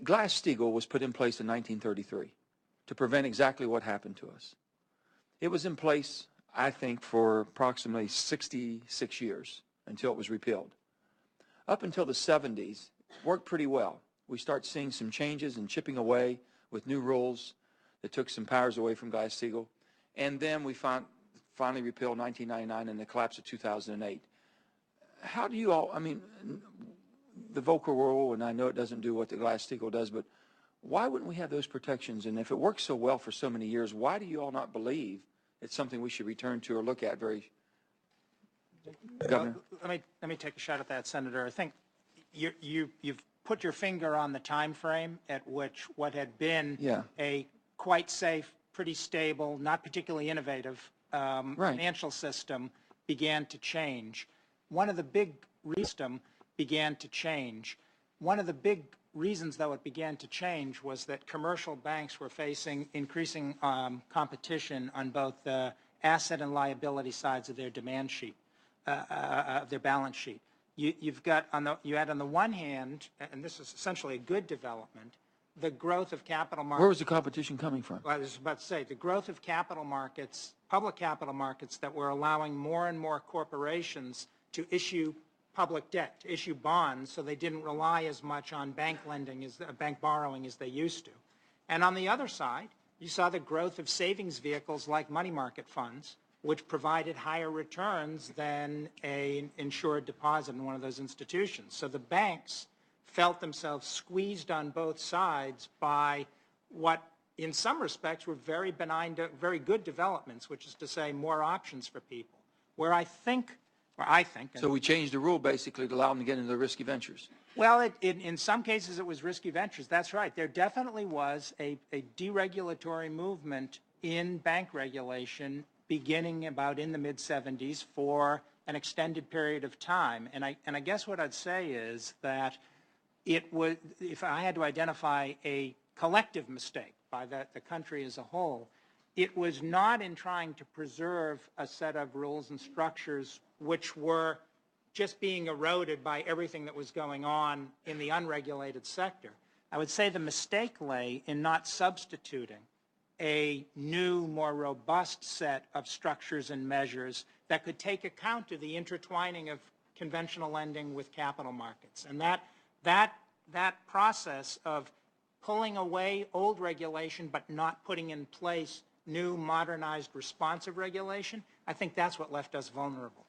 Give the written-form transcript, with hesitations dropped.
Glass-Steagall was put in place in 1933 to prevent exactly what happened to us. It was in place, I think, for approximately 66 years until it was repealed. Up until the 70s, it worked pretty well. We start seeing some changes and chipping away with new rules that took some powers away from Glass-Steagall. And then we finally repealed 1999 and the collapse of 2008. How do you all, I mean, the Volcker rule, and I know it doesn't do what the Glass-Steagall does, but why wouldn't we have those protections? And if it works so well for so many years, why do you all not believe it's something we should return to or look at very, Governor? Well, let me take a shot at that, Senator. I think you've put your finger on the time frame at which what had been a quite safe, pretty stable, not particularly innovative financial system began to change. One of the big reasons began to change. One of the big reasons, though, it began to change was that commercial banks were facing increasing competition on both the asset and liability sides of their demand sheet, their balance sheet. You had on the one hand, and this is essentially a good development, the growth of capital markets. Where was the competition coming from? Well, I was about to say, the growth of capital markets, public capital markets that were allowing more and more corporations to issue public debt, to issue bonds, so they didn't rely as much on bank lending, bank borrowing as they used to. And on the other side, you saw the growth of savings vehicles like money market funds, which provided higher returns than an insured deposit in one of those institutions. So the banks felt themselves squeezed on both sides by what, in some respects, were very benign, very good developments, which is to say more options for people. Where I think. So we changed the rule basically to allow them to get into the risky ventures. Well, in some cases it was risky ventures. That's right. There definitely was a deregulatory movement in bank regulation beginning about in the mid-70s for an extended period of time. And I guess what I'd say is that it was, if I had to identify a collective mistake by the country as a whole, it was not in trying to preserve a set of rules and structures which were just being eroded by everything that was going on in the unregulated sector. I would say the mistake lay in not substituting a new, more robust set of structures and measures that could take account of the intertwining of conventional lending with capital markets. And that process of pulling away old regulation but not putting in place new, modernized, responsive regulation, I think that's what left us vulnerable.